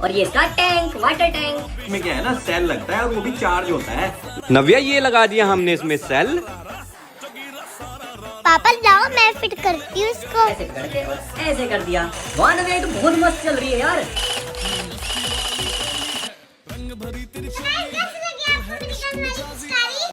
और ये इसका टैंक, वाटर टैंक। इसमें क्या है ना, सेल लगता है और वो भी चार्ज होता है। नव्या ये लगा दिया हमने इसमें सेल। पापा लाओ मैं फिट करती हूँ इसको। ऐसे करके और ऐसे कर दिया। वाह नव्या, ये तो बहुत मस्त चल रही है यार। कैसे लगी आपको मेरी